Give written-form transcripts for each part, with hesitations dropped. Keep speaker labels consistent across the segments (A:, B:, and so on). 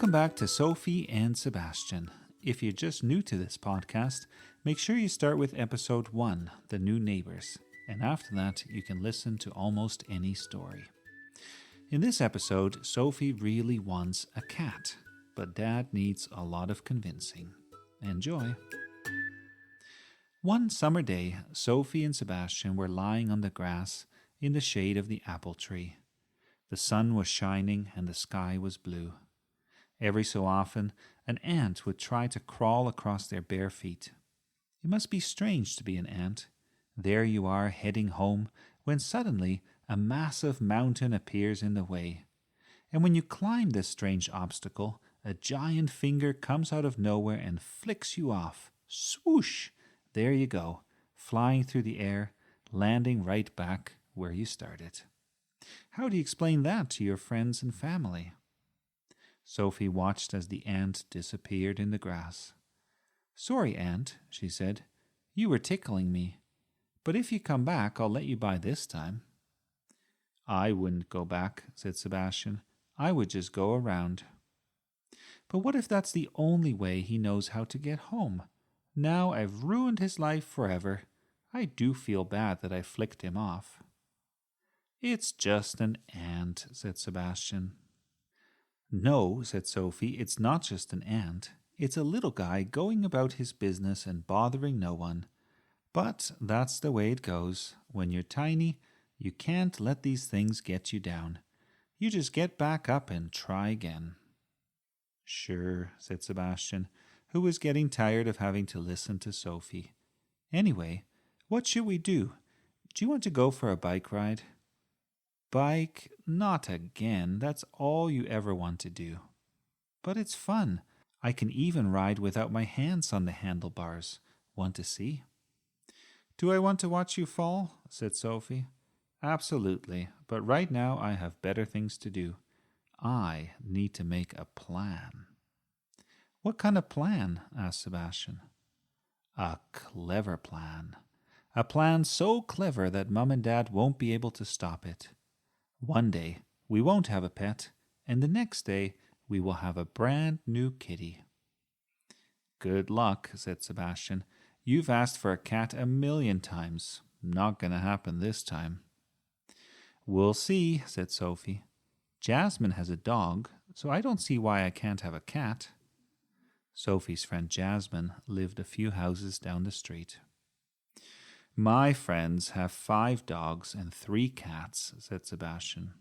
A: Welcome back to Sophie and Sebastian. If you're just new to this podcast, make sure you start with episode 1, The New Neighbors, and after that you can listen to almost any story. In this episode, Sophie really wants a cat, but Dad needs a lot of convincing. Enjoy! One summer day, Sophie and Sebastian were lying on the grass in the shade of the apple tree. The sun was shining and the sky was blue. Every so often, an ant would try to crawl across their bare feet. It must be strange to be an ant. There you are heading home when suddenly a massive mountain appears in the way. And when you climb this strange obstacle, a giant finger comes out of nowhere and flicks you off. Swoosh! There you go, flying through the air, landing right back where you started. How do you explain that to your friends and family? Sophie watched as the ant disappeared in the grass. "Sorry, ant," she said. "You were tickling me. But if you come back, I'll let you by this time." "I wouldn't go back," said Sebastian. "I would just go around." "But what if that's the only way he knows how to get home? Now I've ruined his life forever. I do feel bad that I flicked him off." "It's just an ant," said Sebastian. "No," said Sophie, "it's not just an ant. It's a little guy going about his business and bothering no one. But that's the way it goes. When you're tiny, you can't let these things get you down. You just get back up and try again." "Sure," said Sebastian, who was getting tired of having to listen to Sophie. "Anyway, what should we do? Do you want to go for a bike ride?" "Bike? Not again. That's all you ever want to do." "But it's fun. I can even ride without my hands on the handlebars. Want to see?" "Do I want to watch you fall?" said Sophie. "Absolutely. But right now I have better things to do. I need to make a plan." "What kind of plan?" asked Sebastian. "A clever plan. A plan so clever that Mum and Dad won't be able to stop it. One day we won't have a pet, and the next day we will have a brand new kitty." "Good luck," said Sebastian. "You've asked for a cat 1,000,000 times. Not going to happen this time." "We'll see," said Sophie. "Jasmine has a dog, so I don't see why I can't have a cat." Sophie's friend Jasmine lived a few houses down the street. "My friends have 5 dogs and 3 cats," said Sebastian.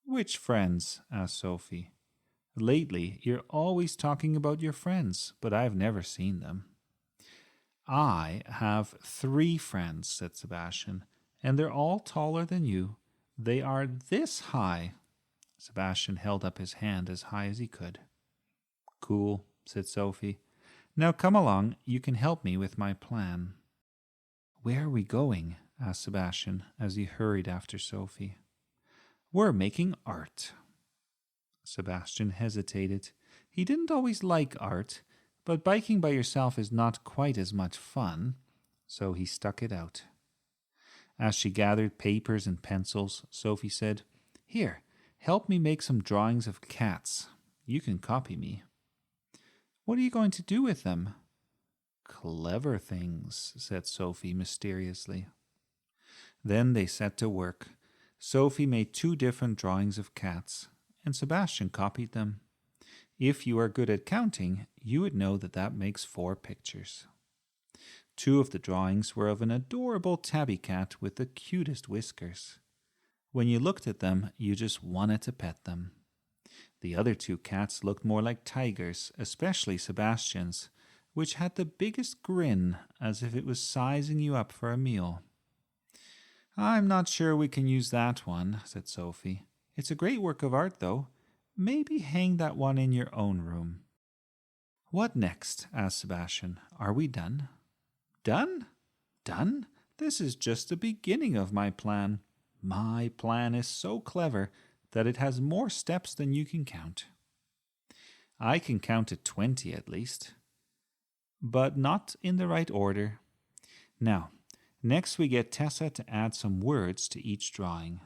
A: "Which friends?" asked Sophie. "Lately, you're always talking about your friends, but I've never seen them." "I have 3 friends," said Sebastian, "and they're all taller than you. They are this high." Sebastian held up his hand as high as he could. "Cool," said Sophie. "Now come along, you can help me with my plan." "Where are we going?" asked Sebastian as he hurried after Sophie. "We're making art." Sebastian hesitated. He didn't always like art, but biking by yourself is not quite as much fun, so he stuck it out. As she gathered papers and pencils, Sophie said, "Here, help me make some drawings of cats. You can copy me." "What are you going to do with them?" "Clever things," said Sophie mysteriously. Then they set to work. Sophie made 2 different drawings of cats, and Sebastian copied them. If you are good at counting, you would know that that makes 4 pictures. 2 of the drawings were of an adorable tabby cat with the cutest whiskers. When you looked at them, you just wanted to pet them. The other 2 cats looked more like tigers, especially Sebastian's, which had the biggest grin as if it was sizing you up for a meal. "I'm not sure we can use that one," said Sophie. "It's a great work of art, though. Maybe hang that one in your own room." "What next?" asked Sebastian. "Are we done?" "Done? Done? This is just the beginning of my plan. My plan is so clever that it has more steps than you can count." "I can count to 20 at least." "But not in the right order. Now, next we get Tessa to add some words to each drawing."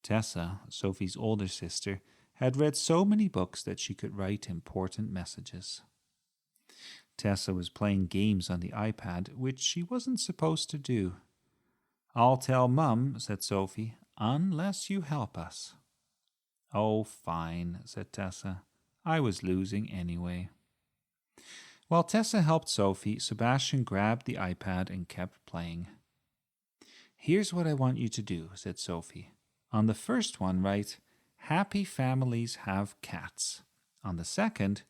A: Tessa, Sophie's older sister, had read so many books that she could write important messages. Tessa was playing games on the iPad, which she wasn't supposed to do. "I'll tell Mum," said Sophie, "unless you help us." "Oh, fine," said Tessa. "I was losing anyway." While Tessa helped Sophie, Sebastian grabbed the iPad and kept playing. "Here's what I want you to do," said Sophie. "On the first one, write, 'Happy families have cats.' On the second—"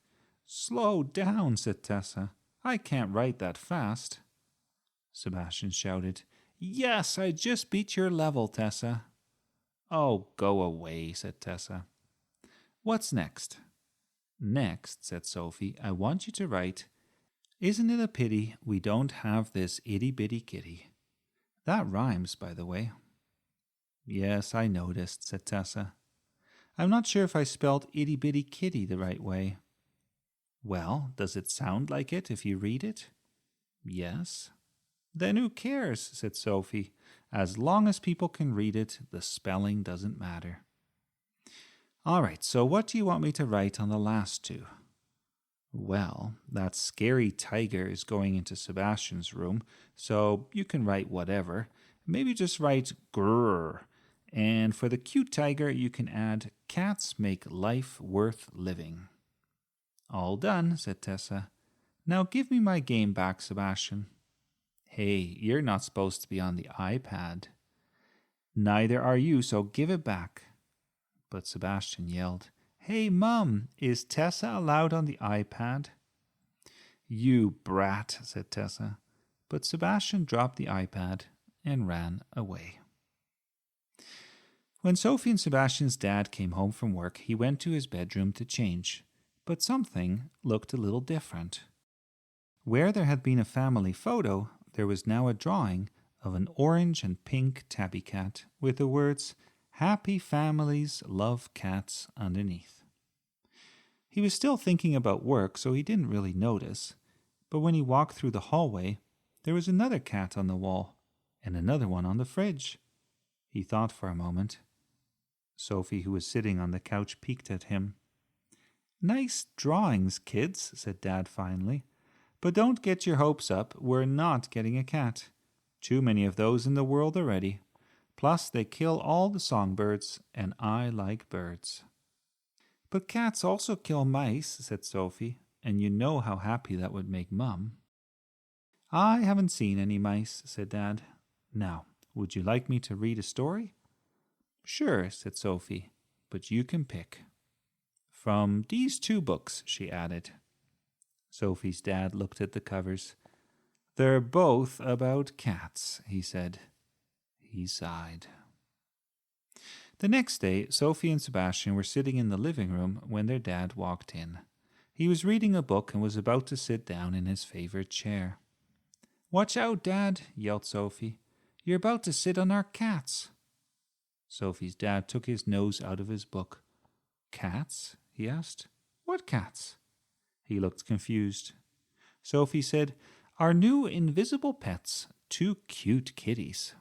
A: "Slow down," said Tessa. "I can't write that fast." Sebastian shouted, "Yes, I just beat your level, Tessa." "Oh, go away," said Tessa. "What's next?" "Next," said Sophie, "I want you to write, 'Isn't it a pity we don't have this itty-bitty kitty?' That rhymes, by the way." "Yes, I noticed," said Tessa. "I'm not sure if I spelled itty-bitty kitty the right way." "Well, does it sound like it if you read it?" "Yes." "Then who cares?" said Sophie. "As long as people can read it, the spelling doesn't matter." "All right, so what do you want me to write on the last two?" "Well, that scary tiger is going into Sebastian's room, so you can write whatever. Maybe just write grrr. And for the cute tiger, you can add, 'Cats make life worth living.'" "All done," said Tessa. "Now give me my game back, Sebastian." "Hey, you're not supposed to be on the iPad." "Neither are you, so give it back." But Sebastian yelled, "Hey, Mum, is Tessa allowed on the iPad?" "You brat," said Tessa. But Sebastian dropped the iPad and ran away. When Sophie and Sebastian's dad came home from work, he went to his bedroom to change. But something looked a little different. Where there had been a family photo, there was now a drawing of an orange and pink tabby cat with the words, "Happy families love cats" underneath. He was still thinking about work, so he didn't really notice. But when he walked through the hallway, there was another cat on the wall and another one on the fridge. He thought for a moment. Sophie, who was sitting on the couch, peeked at him. "Nice drawings, kids," said Dad finally. "But don't get your hopes up. We're not getting a cat. Too many of those in the world already. Plus, they kill all the songbirds, and I like birds." "But cats also kill mice," said Sophie, "and you know how happy that would make Mum." "I haven't seen any mice," said Dad. "Now, would you like me to read a story?" "Sure," said Sophie, "but you can pick." "From these two books," she added. Sophie's dad looked at the covers. "They're both about cats," he said. He sighed. The next day, Sophie and Sebastian were sitting in the living room when their dad walked in. He was reading a book and was about to sit down in his favorite chair. "Watch out, Dad," yelled Sophie. "You're about to sit on our cats." Sophie's dad took his nose out of his book. "Cats?" he asked. "What cats?" He looked confused. Sophie said, "Our new invisible pets, 2 cute kitties."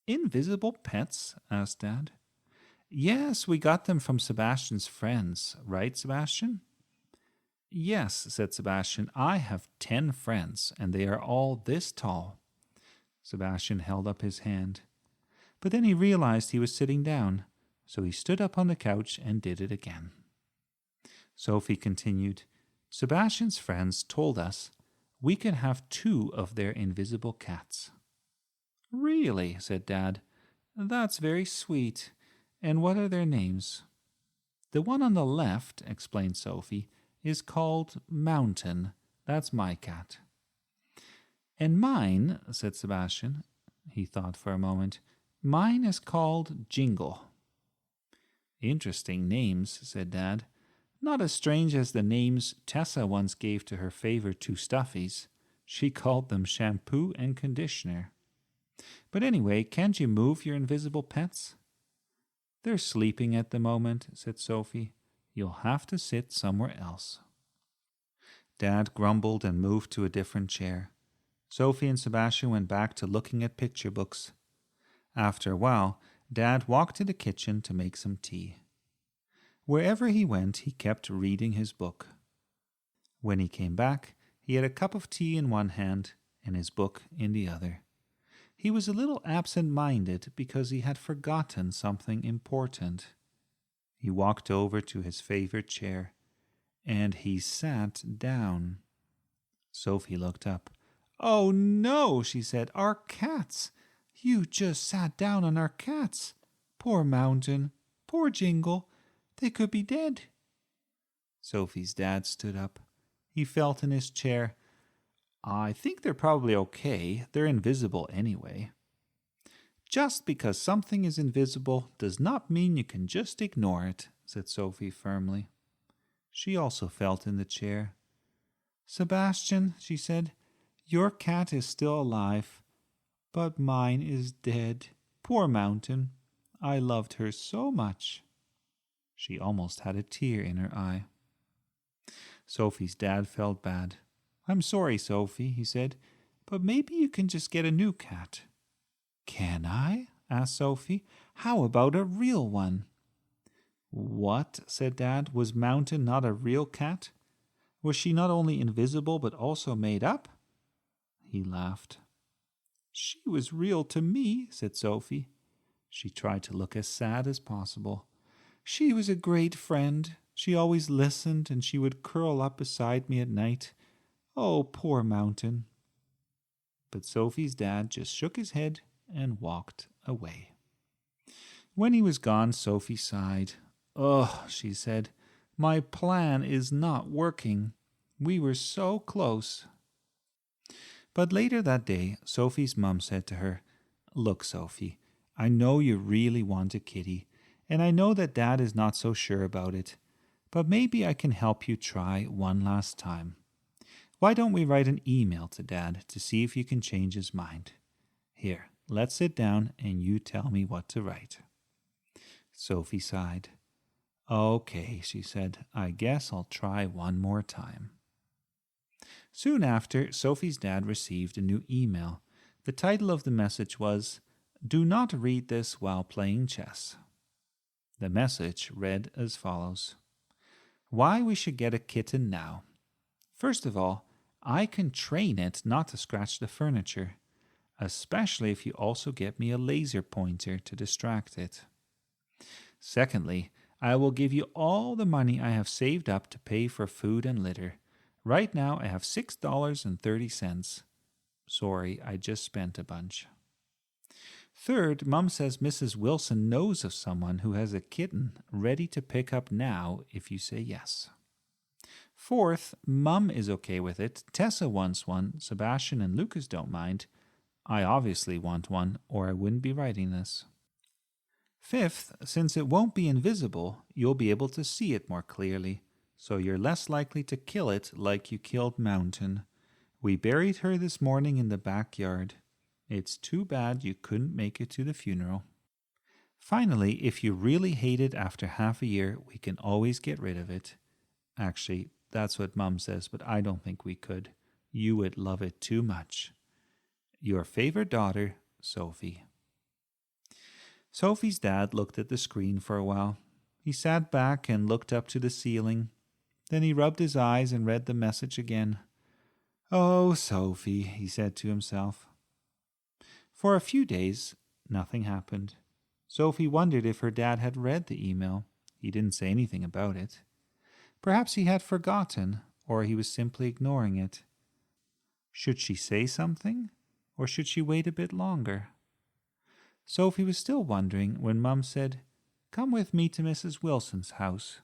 A: "Invisible pets?" asked Dad. "Yes, we got them from Sebastian's friends, right, Sebastian?" "Yes," said Sebastian. "I have 10 friends, and they are all this tall." Sebastian held up his hand. But then he realized he was sitting down, so he stood up on the couch and did it again. Sophie continued, "Sebastian's friends told us we could have 2 of their invisible cats." "Really?" said Dad. "That's very sweet. And what are their names?" "The one on the left," explained Sophie, "is called Mountain. That's my cat." "And mine," said Sebastian. He thought for a moment. "Mine is called Jingle." "Interesting names," said Dad. "Not as strange as the names Tessa once gave to her favorite 2 stuffies. She called them Shampoo and Conditioner. But anyway, can't you move your invisible pets?" "They're sleeping at the moment," said Sophie. "You'll have to sit somewhere else." Dad grumbled and moved to a different chair. Sophie and Sebastian went back to looking at picture books. After a while, Dad walked to the kitchen to make some tea. Wherever he went, he kept reading his book. When he came back, he had a cup of tea in one hand and his book in the other. He was a little absent-minded because he had forgotten something important. He walked over to his favorite chair, and he sat down. Sophie looked up. "Oh, no," she said, "our cats. You just sat down on our cats. Poor Mountain, poor Jingle. They could be dead." Sophie's dad stood up. He felt in his chair. "I think they're probably okay. They're invisible anyway." "Just because something is invisible does not mean you can just ignore it," said Sophie firmly. She also felt in the chair. "Sebastian," she said, "your cat is still alive, but mine is dead. Poor Mountain. I loved her so much." She almost had a tear in her eye. Sophie's dad felt bad. "I'm sorry, Sophie," he said, "but maybe you can just get a new cat." "Can I?" asked Sophie. "How about a real one?" "What?" said Dad. "Was Mountain not a real cat? Was she not only invisible but also made up?" He laughed. "She was real to me," said Sophie. She tried to look as sad as possible. "She was a great friend. She always listened, and she would curl up beside me at night. Oh, poor Mountain." But Sophie's dad just shook his head and walked away. When he was gone, Sophie sighed. "Ugh," she said, "my plan is not working. We were so close." But later that day, Sophie's mum said to her, "Look, Sophie, I know you really want a kitty, and I know that Dad is not so sure about it, but maybe I can help you try one last time. Why don't we write an email to Dad to see if you can change his mind? Here, let's sit down and you tell me what to write." Sophie sighed. "Okay," she said, "I guess I'll try one more time." Soon after, Sophie's dad received a new email. The title of the message was, "Do not read this while playing chess." The message read as follows: "Why we should get a kitten now. First of all, I can train it not to scratch the furniture, especially if you also get me a laser pointer to distract it. Secondly, I will give you all the money I have saved up to pay for food and litter. Right now I have $6.30. Sorry, I just spent a bunch. Third, Mum says Mrs. Wilson knows of someone who has a kitten ready to pick up now if you say yes. Fourth, Mum is okay with it. Tessa wants one. Sebastian and Lucas don't mind. I obviously want one, or I wouldn't be writing this. Fifth, since it won't be invisible, you'll be able to see it more clearly, so you're less likely to kill it like you killed Mountain. We buried her this morning in the backyard. It's too bad you couldn't make it to the funeral. Finally, if you really hate it after half a year, we can always get rid of it. Actually, that's what Mum says, but I don't think we could. You would love it too much. Your favorite daughter, Sophie." Sophie's dad looked at the screen for a while. He sat back and looked up to the ceiling. Then he rubbed his eyes and read the message again. "Oh, Sophie," he said to himself. For a few days, nothing happened. Sophie wondered if her dad had read the email. He didn't say anything about it. Perhaps he had forgotten, or he was simply ignoring it. Should she say something, or should she wait a bit longer? Sophie was still wondering when Mum said, "Come with me to Mrs. Wilson's house.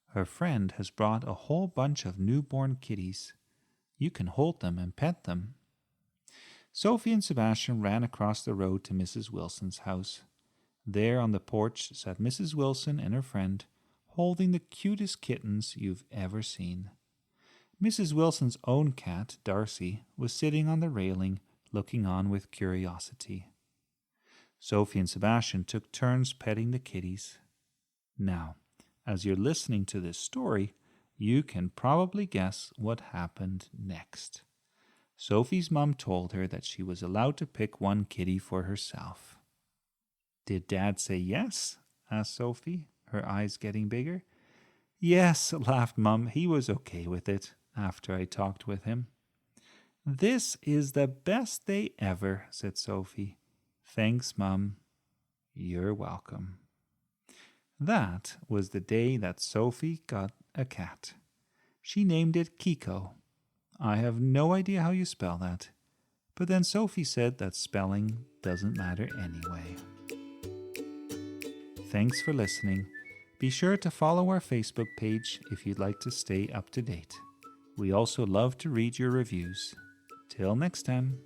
A: Her friend has brought a whole bunch of newborn kitties. You can hold them and pet them." Sophie and Sebastian ran across the road to Mrs. Wilson's house. There on the porch sat Mrs. Wilson and her friend, holding the cutest kittens you've ever seen. Mrs. Wilson's own cat, Darcy, was sitting on the railing, looking on with curiosity. Sophie and Sebastian took turns petting the kitties. Now, as you're listening to this story, you can probably guess what happened next. Sophie's mum told her that she was allowed to pick one kitty for herself. "Did Dad say yes?" asked Sophie, her eyes getting bigger. Yes, laughed Mum. He was okay with it after I talked with him. This is the best day ever, said Sophie. Thanks, Mum. You're welcome. That was the day that Sophie got a cat. She named it Kiko. I have no idea how you spell that. But then Sophie said that spelling doesn't matter anyway. Thanks for listening. Be sure to follow our Facebook page if you'd like to stay up to date. We also love to read your reviews. Till next time.